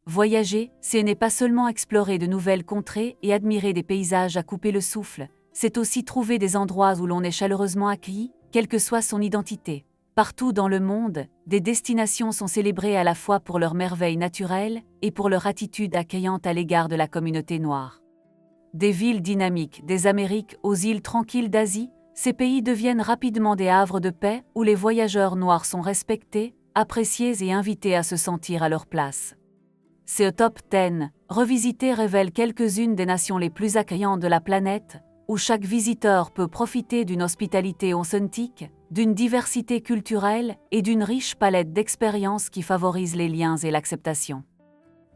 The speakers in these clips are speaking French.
Voyager, ce n'est pas seulement explorer de nouvelles contrées et admirer des paysages à couper le souffle, c'est aussi trouver des endroits où l'on est chaleureusement accueilli, quelle que soit son identité. Partout dans le monde, des destinations sont célébrées à la fois pour leurs merveilles naturelles et pour leur attitude accueillante à l'égard de la communauté noire. Des villes dynamiques des Amériques aux îles tranquilles d'Asie, ces pays deviennent rapidement des havres de paix où les voyageurs noirs sont respectés, appréciés et invités à se sentir à leur place. Ce top 10 revisité révèle quelques-unes des nations les plus accueillantes de la planète, où chaque visiteur peut profiter d'une hospitalité authentique, d'une diversité culturelle et d'une riche palette d'expériences qui favorisent les liens et l'acceptation.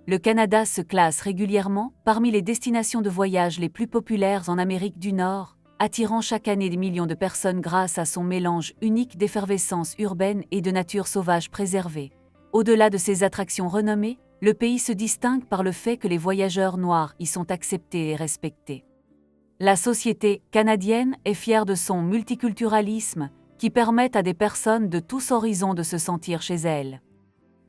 Le Canada se classe régulièrement parmi les destinations de voyage les plus populaires en Amérique du Nord, attirant chaque année des millions de personnes grâce à son mélange unique d'effervescence urbaine et de nature sauvage préservée. Au-delà de ces attractions renommées, le pays se distingue par le fait que les voyageurs noirs y sont acceptés et respectés. La société canadienne est fière de son multiculturalisme, qui permet à des personnes de tous horizons de se sentir chez elles.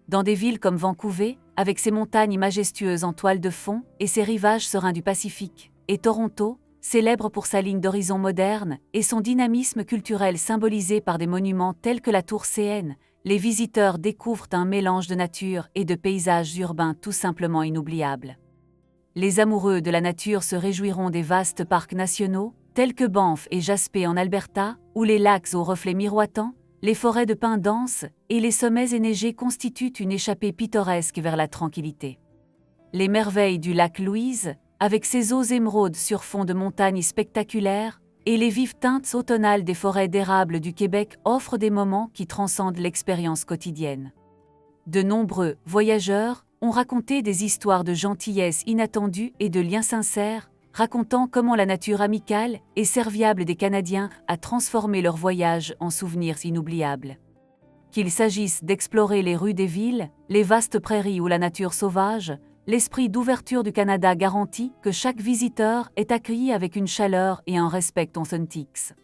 Dans des villes comme Vancouver, avec ses montagnes majestueuses en toile de fond et ses rivages sereins du Pacifique, et Toronto, célèbre pour sa ligne d'horizon moderne et son dynamisme culturel symbolisé par des monuments tels que la Tour CN, les visiteurs découvrent un mélange de nature et de paysages urbains tout simplement inoubliables. Les amoureux de la nature se réjouiront des vastes parcs nationaux, tels que Banff et Jasper en Alberta, où les lacs aux reflets miroitants, les forêts de pins denses et les sommets enneigés constituent une échappée pittoresque vers la tranquillité. Les merveilles du lac Louise, avec ses eaux émeraudes sur fond de montagnes spectaculaires, et les vives teintes automnales des forêts d'érable du Québec offrent des moments qui transcendent l'expérience quotidienne. De nombreux voyageurs ont raconté des histoires de gentillesse inattendue et de liens sincères, racontant comment la nature amicale et serviable des Canadiens a transformé leur voyage en souvenirs inoubliables. Qu'il s'agisse d'explorer les rues des villes, les vastes prairies ou la nature sauvage, l'esprit d'ouverture du Canada garantit que chaque visiteur est accueilli avec une chaleur et un respect authentiques.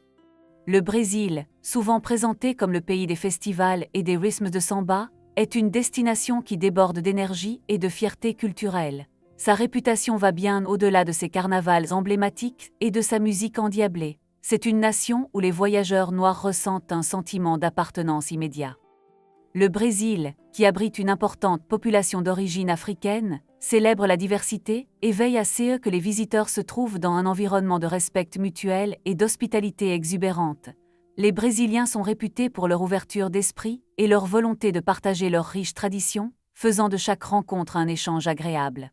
Le Brésil, souvent présenté comme le pays des festivals et des rythmes de samba, est une destination qui déborde d'énergie et de fierté culturelle. Sa réputation va bien au-delà de ses carnavals emblématiques et de sa musique endiablée. C'est une nation où les voyageurs noirs ressentent un sentiment d'appartenance immédiat. Le Brésil, qui abrite une importante population d'origine africaine, célèbre la diversité et veille à ce que les visiteurs se trouvent dans un environnement de respect mutuel et d'hospitalité exubérante. Les Brésiliens sont réputés pour leur ouverture d'esprit et leur volonté de partager leurs riches traditions, faisant de chaque rencontre un échange agréable.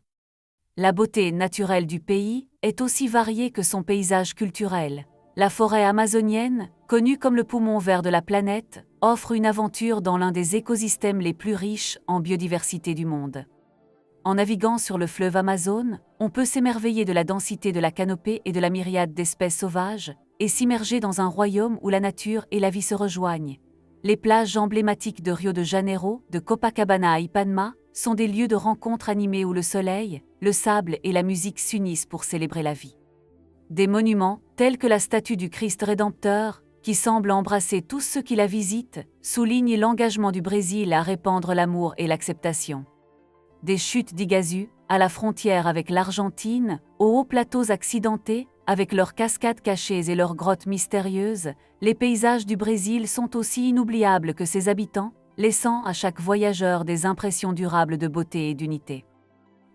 La beauté naturelle du pays est aussi variée que son paysage culturel. La forêt amazonienne, connue comme le poumon vert de la planète, offre une aventure dans l'un des écosystèmes les plus riches en biodiversité du monde. En naviguant sur le fleuve Amazone, on peut s'émerveiller de la densité de la canopée et de la myriade d'espèces sauvages, et s'immerger dans un royaume où la nature et la vie se rejoignent. Les plages emblématiques de Rio de Janeiro, de Copacabana à Ipanema, sont des lieux de rencontre animés où le soleil, le sable et la musique s'unissent pour célébrer la vie. Des monuments, tels que la statue du Christ Rédempteur, qui semble embrasser tous ceux qui la visitent, soulignent l'engagement du Brésil à répandre l'amour et l'acceptation. Des chutes d'Iguazu, à la frontière avec l'Argentine, aux hauts plateaux accidentés, avec leurs cascades cachées et leurs grottes mystérieuses, les paysages du Brésil sont aussi inoubliables que ses habitants, laissant à chaque voyageur des impressions durables de beauté et d'unité.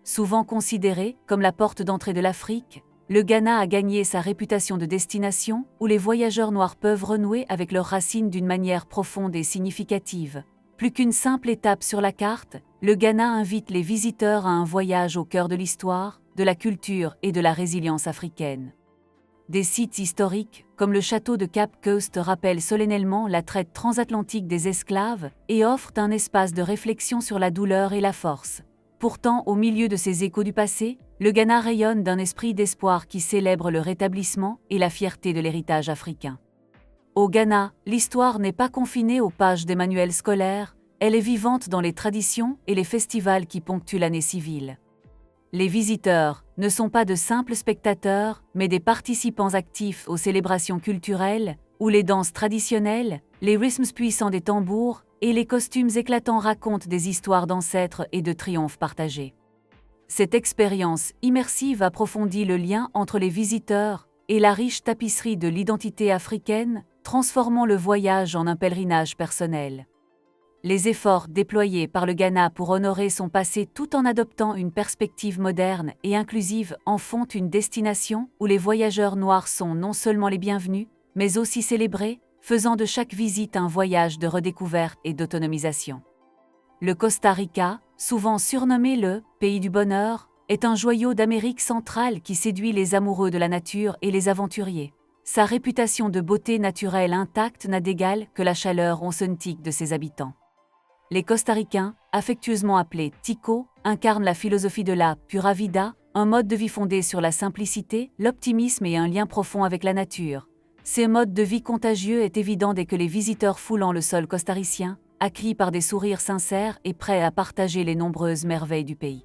Souvent considéré comme la porte d'entrée de l'Afrique, le Ghana a gagné sa réputation de destination où les voyageurs noirs peuvent renouer avec leurs racines d'une manière profonde et significative. Plus qu'une simple étape sur la carte, le Ghana invite les visiteurs à un voyage au cœur de l'histoire, de la culture et de la résilience africaine. Des sites historiques, comme le château de Cape Coast, rappellent solennellement la traite transatlantique des esclaves et offrent un espace de réflexion sur la douleur et la force. Pourtant, au milieu de ces échos du passé, le Ghana rayonne d'un esprit d'espoir qui célèbre le rétablissement et la fierté de l'héritage africain. Au Ghana, l'histoire n'est pas confinée aux pages des manuels scolaires, elle est vivante dans les traditions et les festivals qui ponctuent l'année civile. Les visiteurs ne sont pas de simples spectateurs, mais des participants actifs aux célébrations culturelles, où les danses traditionnelles, les rythmes puissants des tambours et les costumes éclatants racontent des histoires d'ancêtres et de triomphes partagés. Cette expérience immersive approfondit le lien entre les visiteurs et la riche tapisserie de l'identité africaine, transformant le voyage en un pèlerinage personnel. Les efforts déployés par le Ghana pour honorer son passé tout en adoptant une perspective moderne et inclusive en font une destination où les voyageurs noirs sont non seulement les bienvenus, mais aussi célébrés, faisant de chaque visite un voyage de redécouverte et d'autonomisation. Le Costa Rica, souvent surnommé le « pays du bonheur », est un joyau d'Amérique centrale qui séduit les amoureux de la nature et les aventuriers. Sa réputation de beauté naturelle intacte n'a d'égal que la chaleur onsentique de ses habitants. Les Costaricains, affectueusement appelés Ticos, incarnent la philosophie de la Pura Vida, un mode de vie fondé sur la simplicité, l'optimisme et un lien profond avec la nature. Ce mode de vie contagieux est évident dès que les visiteurs foulant le sol costaricien, accueillis par des sourires sincères et prêts à partager les nombreuses merveilles du pays.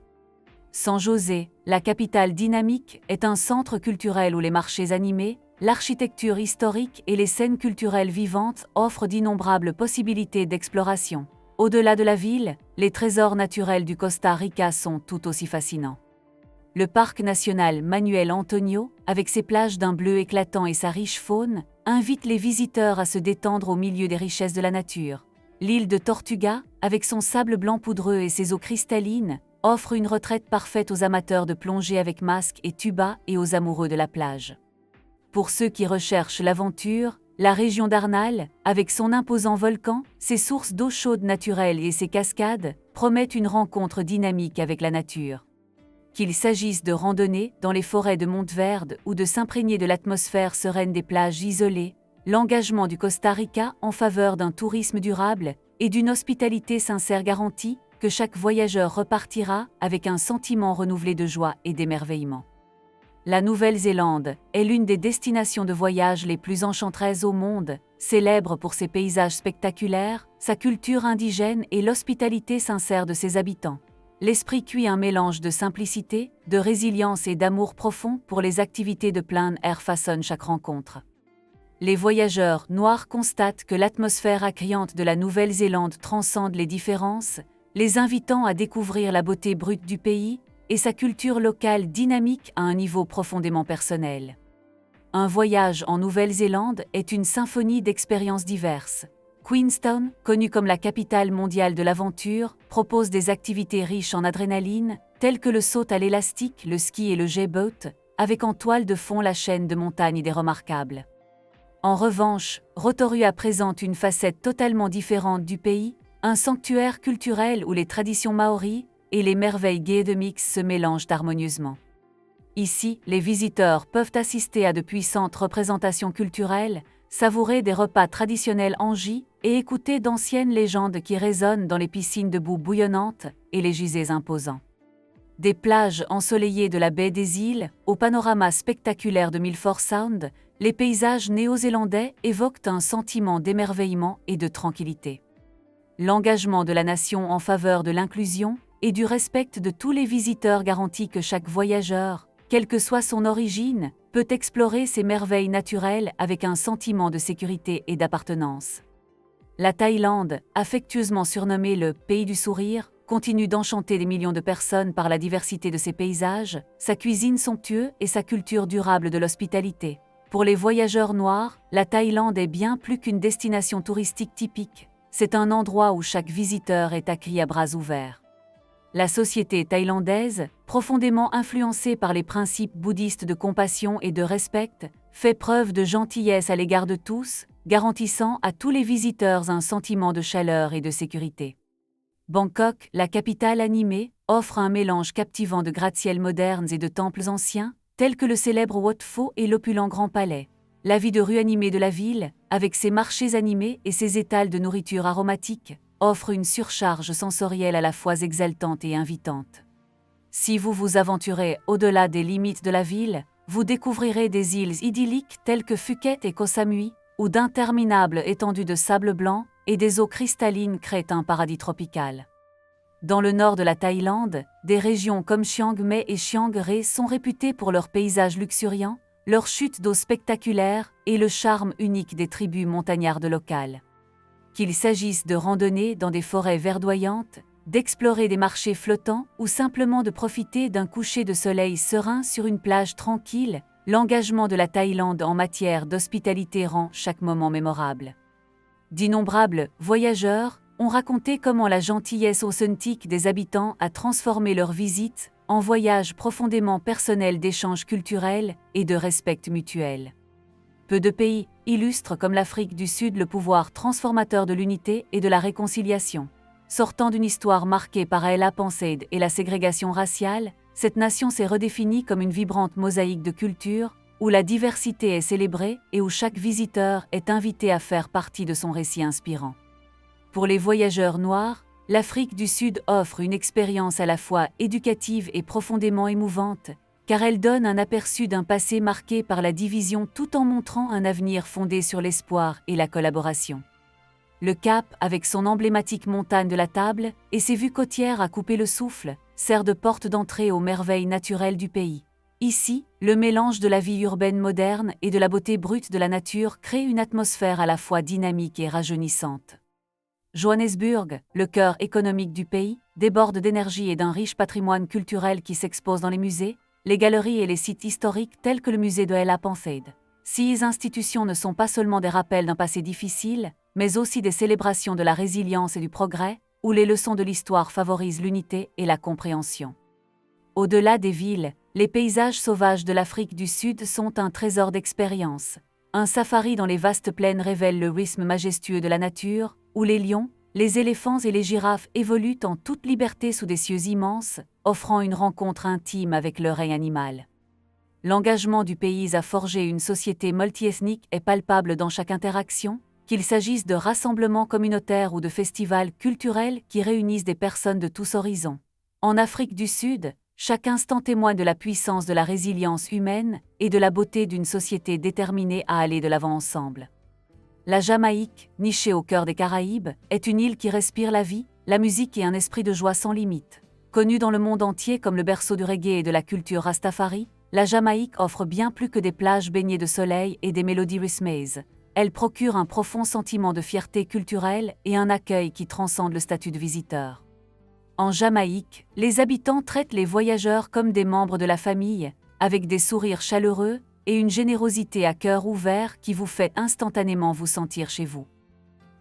San José, la capitale dynamique, est un centre culturel où les marchés animés, l'architecture historique et les scènes culturelles vivantes offrent d'innombrables possibilités d'exploration. Au-delà de la ville, les trésors naturels du Costa Rica sont tout aussi fascinants. Le parc national Manuel Antonio, avec ses plages d'un bleu éclatant et sa riche faune, invite les visiteurs à se détendre au milieu des richesses de la nature. L'île de Tortuga, avec son sable blanc poudreux et ses eaux cristallines, offre une retraite parfaite aux amateurs de plongée avec masque et tuba et aux amoureux de la plage. Pour ceux qui recherchent l'aventure, la région d'Arnal, avec son imposant volcan, ses sources d'eau chaude naturelle et ses cascades, promettent une rencontre dynamique avec la nature. Qu'il s'agisse de randonnées dans les forêts de Montverde ou de s'imprégner de l'atmosphère sereine des plages isolées, l'engagement du Costa Rica en faveur d'un tourisme durable et d'une hospitalité sincère garantit que chaque voyageur repartira avec un sentiment renouvelé de joie et d'émerveillement. La Nouvelle-Zélande est l'une des destinations de voyage les plus enchanteresses au monde, célèbre pour ses paysages spectaculaires, sa culture indigène et l'hospitalité sincère de ses habitants. L'esprit cuit un mélange de simplicité, de résilience et d'amour profond pour les activités de plein air façonnent chaque rencontre. Les voyageurs noirs constatent que l'atmosphère accueillante de la Nouvelle-Zélande transcende les différences, les invitant à découvrir la beauté brute du pays et sa culture locale dynamique à un niveau profondément personnel. Un voyage en Nouvelle-Zélande est une symphonie d'expériences diverses. Queenstown, connue comme la capitale mondiale de l'aventure, propose des activités riches en adrénaline, telles que le saut à l'élastique, le ski et le jet-boat, avec en toile de fond la chaîne de montagnes des Remarkables. En revanche, Rotorua présente une facette totalement différente du pays, un sanctuaire culturel où les traditions maoris et les merveilles gaies de mix se mélangent harmonieusement. Ici, les visiteurs peuvent assister à de puissantes représentations culturelles, savourer des repas traditionnels Anji et écouter d'anciennes légendes qui résonnent dans les piscines de boue bouillonnante et les gisets imposants. Des plages ensoleillées de la baie des îles au panorama spectaculaire de Milford Sound, les paysages néo-zélandais évoquent un sentiment d'émerveillement et de tranquillité. L'engagement de la nation en faveur de l'inclusion et du respect de tous les visiteurs garantit que chaque voyageur, quelle que soit son origine, peut explorer ces merveilles naturelles avec un sentiment de sécurité et d'appartenance. La Thaïlande, affectueusement surnommée le « pays du sourire », continue d'enchanter des millions de personnes par la diversité de ses paysages, sa cuisine somptueuse et sa culture durable de l'hospitalité. Pour les voyageurs noirs, la Thaïlande est bien plus qu'une destination touristique typique. C'est un endroit où chaque visiteur est accueilli à bras ouverts. La société thaïlandaise, profondément influencée par les principes bouddhistes de compassion et de respect, fait preuve de gentillesse à l'égard de tous, garantissant à tous les visiteurs un sentiment de chaleur et de sécurité. Bangkok, la capitale animée, offre un mélange captivant de gratte-ciels modernes et de temples anciens, tels que le célèbre Wat Pho et l'opulent Grand Palais. La vie de rue animée de la ville, avec ses marchés animés et ses étals de nourriture aromatique, offre une surcharge sensorielle à la fois exaltante et invitante. Si vous vous aventurez au-delà des limites de la ville, vous découvrirez des îles idylliques telles que Phuket et Koh Samui, où d'interminables étendues de sable blanc et des eaux cristallines créent un paradis tropical. Dans le nord de la Thaïlande, des régions comme Chiang Mai et Chiang Rai sont réputées pour leurs paysages luxuriants, leurs chutes d'eau spectaculaires et le charme unique des tribus montagnardes locales. Qu'il s'agisse de randonnées dans des forêts verdoyantes, d'explorer des marchés flottants ou simplement de profiter d'un coucher de soleil serein sur une plage tranquille, l'engagement de la Thaïlande en matière d'hospitalité rend chaque moment mémorable. D'innombrables voyageurs ont raconté comment la gentillesse authentique des habitants a transformé leur visite en voyage profondément personnel d'échanges culturels et de respect mutuel. Peu de pays illustrent comme l'Afrique du Sud le pouvoir transformateur de l'unité et de la réconciliation. Sortant d'une histoire marquée par l'apartheid et la ségrégation raciale, cette nation s'est redéfinie comme une vibrante mosaïque de cultures, où la diversité est célébrée et où chaque visiteur est invité à faire partie de son récit inspirant. Pour les voyageurs noirs, l'Afrique du Sud offre une expérience à la fois éducative et profondément émouvante, car elle donne un aperçu d'un passé marqué par la division tout en montrant un avenir fondé sur l'espoir et la collaboration. Le Cap, avec son emblématique montagne de la Table et ses vues côtières à couper le souffle, sert de porte d'entrée aux merveilles naturelles du pays. Ici, le mélange de la vie urbaine moderne et de la beauté brute de la nature crée une atmosphère à la fois dynamique et rajeunissante. Johannesburg, le cœur économique du pays, déborde d'énergie et d'un riche patrimoine culturel qui s'expose dans les musées, les galeries et les sites historiques tels que le musée de l'apartheid. Ces institutions ne sont pas seulement des rappels d'un passé difficile, mais aussi des célébrations de la résilience et du progrès, où les leçons de l'histoire favorisent l'unité et la compréhension. Au-delà des villes, les paysages sauvages de l'Afrique du Sud sont un trésor d'expérience. Un safari dans les vastes plaines révèle le rythme majestueux de la nature, où les lions, les éléphants et les girafes évoluent en toute liberté sous des cieux immenses, offrant une rencontre intime avec le règne animal. L'engagement du pays à forger une société multiethnique est palpable dans chaque interaction, qu'il s'agisse de rassemblements communautaires ou de festivals culturels qui réunissent des personnes de tous horizons. En Afrique du Sud, chaque instant témoigne de la puissance de la résilience humaine et de la beauté d'une société déterminée à aller de l'avant ensemble. La Jamaïque, nichée au cœur des Caraïbes, est une île qui respire la vie, la musique et un esprit de joie sans limite. Connue dans le monde entier comme le berceau du reggae et de la culture rastafari, la Jamaïque offre bien plus que des plages baignées de soleil et des mélodies rythmées. Elle procure un profond sentiment de fierté culturelle et un accueil qui transcende le statut de visiteur. En Jamaïque, les habitants traitent les voyageurs comme des membres de la famille, avec des sourires chaleureux et une générosité à cœur ouvert qui vous fait instantanément vous sentir chez vous.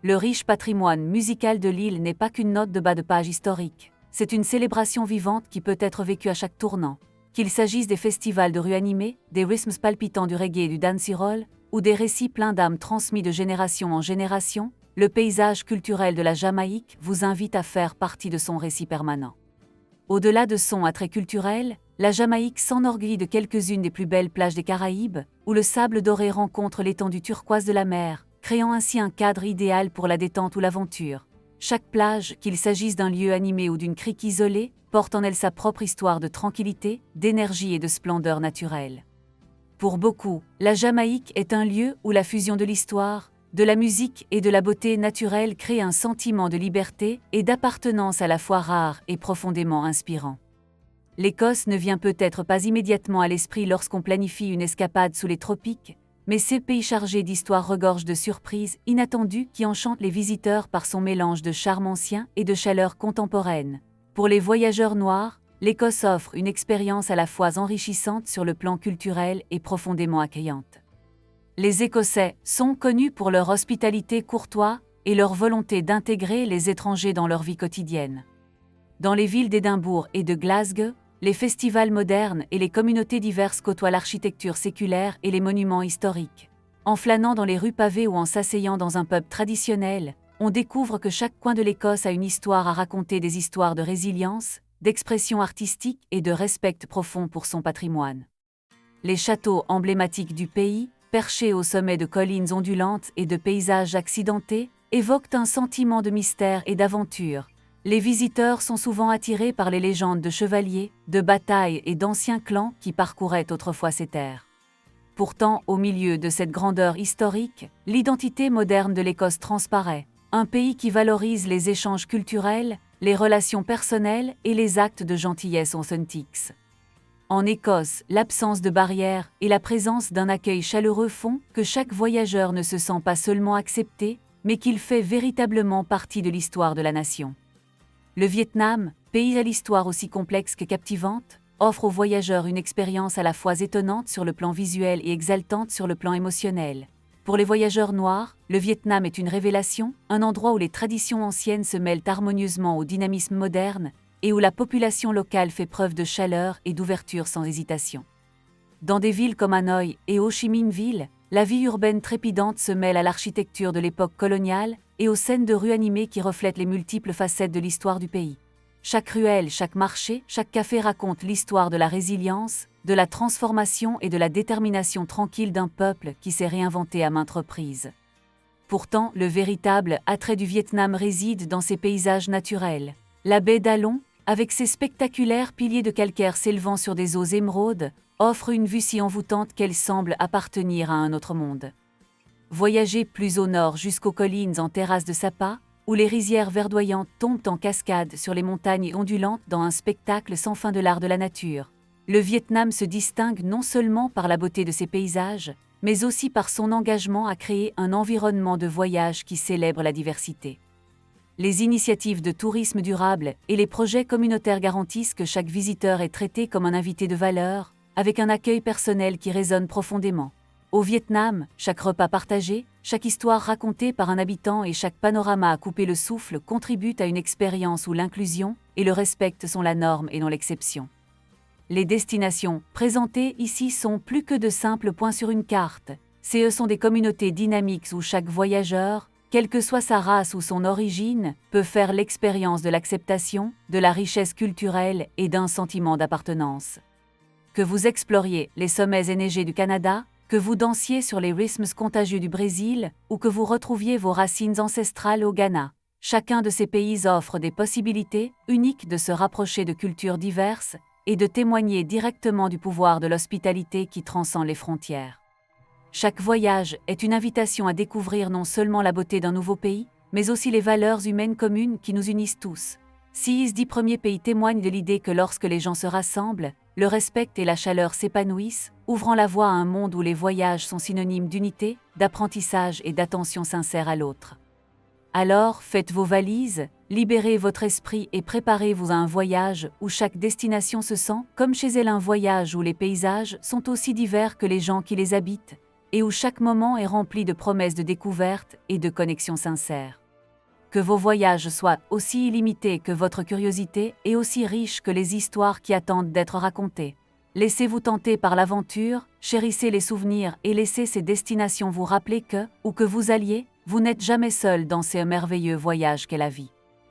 Le riche patrimoine musical de l'île n'est pas qu'une note de bas de page historique, c'est une célébration vivante qui peut être vécue à chaque tournant. Qu'il s'agisse des festivals de rue animés, des rythmes palpitants du reggae et du dancehall, ou des récits pleins d'âme transmis de génération en génération, le paysage culturel de la Jamaïque vous invite à faire partie de son récit permanent. Au-delà de son attrait culturel, la Jamaïque s'enorgueillit de quelques-unes des plus belles plages des Caraïbes, où le sable doré rencontre l'étendue turquoise de la mer, créant ainsi un cadre idéal pour la détente ou l'aventure. Chaque plage, qu'il s'agisse d'un lieu animé ou d'une crique isolée, porte en elle sa propre histoire de tranquillité, d'énergie et de splendeur naturelle. Pour beaucoup, la Jamaïque est un lieu où la fusion de l'histoire, de la musique et de la beauté naturelle crée un sentiment de liberté et d'appartenance à la fois rare et profondément inspirant. L'Écosse ne vient peut-être pas immédiatement à l'esprit lorsqu'on planifie une escapade sous les tropiques, mais ces pays chargés d'histoires regorgent de surprises inattendues qui enchantent les visiteurs par son mélange de charme ancien et de chaleur contemporaine. Pour les voyageurs noirs, l'Écosse offre une expérience à la fois enrichissante sur le plan culturel et profondément accueillante. Les Écossais sont connus pour leur hospitalité courtoise et leur volonté d'intégrer les étrangers dans leur vie quotidienne. Dans les villes d'Édimbourg et de Glasgow, les festivals modernes et les communautés diverses côtoient l'architecture séculaire et les monuments historiques. En flânant dans les rues pavées ou en s'asseyant dans un pub traditionnel, on découvre que chaque coin de l'Écosse a une histoire à raconter, des histoires de résilience, d'expression artistique et de respect profond pour son patrimoine. Les châteaux emblématiques du pays, perchés au sommet de collines ondulantes et de paysages accidentés, évoquent un sentiment de mystère et d'aventure. Les visiteurs sont souvent attirés par les légendes de chevaliers, de batailles et d'anciens clans qui parcouraient autrefois ces terres. Pourtant, au milieu de cette grandeur historique, l'identité moderne de l'Écosse transparaît. Un pays qui valorise les échanges culturels, les relations personnelles et les actes de gentillesse authentiques. En Écosse, l'absence de barrières et la présence d'un accueil chaleureux font que chaque voyageur ne se sent pas seulement accepté, mais qu'il fait véritablement partie de l'histoire de la nation. Le Vietnam, pays à l'histoire aussi complexe que captivante, offre aux voyageurs une expérience à la fois étonnante sur le plan visuel et exaltante sur le plan émotionnel. Pour les voyageurs noirs, le Vietnam est une révélation, un endroit où les traditions anciennes se mêlent harmonieusement au dynamisme moderne et où la population locale fait preuve de chaleur et d'ouverture sans hésitation. Dans des villes comme Hanoï et Ho Chi Minh Ville, la vie urbaine trépidante se mêle à l'architecture de l'époque coloniale et aux scènes de rue animées qui reflètent les multiples facettes de l'histoire du pays. Chaque ruelle, chaque marché, chaque café raconte l'histoire de la résilience, de la transformation et de la détermination tranquille d'un peuple qui s'est réinventé à maintes reprises. Pourtant, le véritable attrait du Vietnam réside dans ses paysages naturels. La baie d'Along, avec ses spectaculaires piliers de calcaire s'élevant sur des eaux émeraudes, offre une vue si envoûtante qu'elle semble appartenir à un autre monde. Voyagez plus au nord jusqu'aux collines en terrasse de Sapa, où les rizières verdoyantes tombent en cascade sur les montagnes ondulantes dans un spectacle sans fin de l'art de la nature. Le Vietnam se distingue non seulement par la beauté de ses paysages, mais aussi par son engagement à créer un environnement de voyage qui célèbre la diversité. Les initiatives de tourisme durable et les projets communautaires garantissent que chaque visiteur est traité comme un invité de valeur, avec un accueil personnel qui résonne profondément. Au Vietnam, chaque repas partagé, chaque histoire racontée par un habitant et chaque panorama à couper le souffle contribuent à une expérience où l'inclusion et le respect sont la norme et non l'exception. Les destinations présentées ici sont plus que de simples points sur une carte. Ce sont des communautés dynamiques où chaque voyageur, quelle que soit sa race ou son origine, peut faire l'expérience de l'acceptation, de la richesse culturelle et d'un sentiment d'appartenance. Que vous exploriez les sommets enneigés du Canada, que vous dansiez sur les rythmes contagieux du Brésil ou que vous retrouviez vos racines ancestrales au Ghana, chacun de ces pays offre des possibilités uniques de se rapprocher de cultures diverses et de témoigner directement du pouvoir de l'hospitalité qui transcende les frontières. Chaque voyage est une invitation à découvrir non seulement la beauté d'un nouveau pays, mais aussi les valeurs humaines communes qui nous unissent tous. Ces 10 premiers pays témoignent de l'idée que lorsque les gens se rassemblent, le respect et la chaleur s'épanouissent, ouvrant la voie à un monde où les voyages sont synonymes d'unité, d'apprentissage et d'attention sincère à l'autre. Alors, faites vos valises, libérez votre esprit et préparez-vous à un voyage où chaque destination se sent comme chez elle, un voyage où les paysages sont aussi divers que les gens qui les habitent, et où chaque moment est rempli de promesses de découverte et de connexions sincères. Que vos voyages soient aussi illimités que votre curiosité et aussi riches que les histoires qui attendent d'être racontées. Laissez-vous tenter par l'aventure, chérissez les souvenirs et laissez ces destinations vous rappeler que, où que vous alliez, vous n'êtes jamais seul dans ces merveilleux voyages qu'est la vie.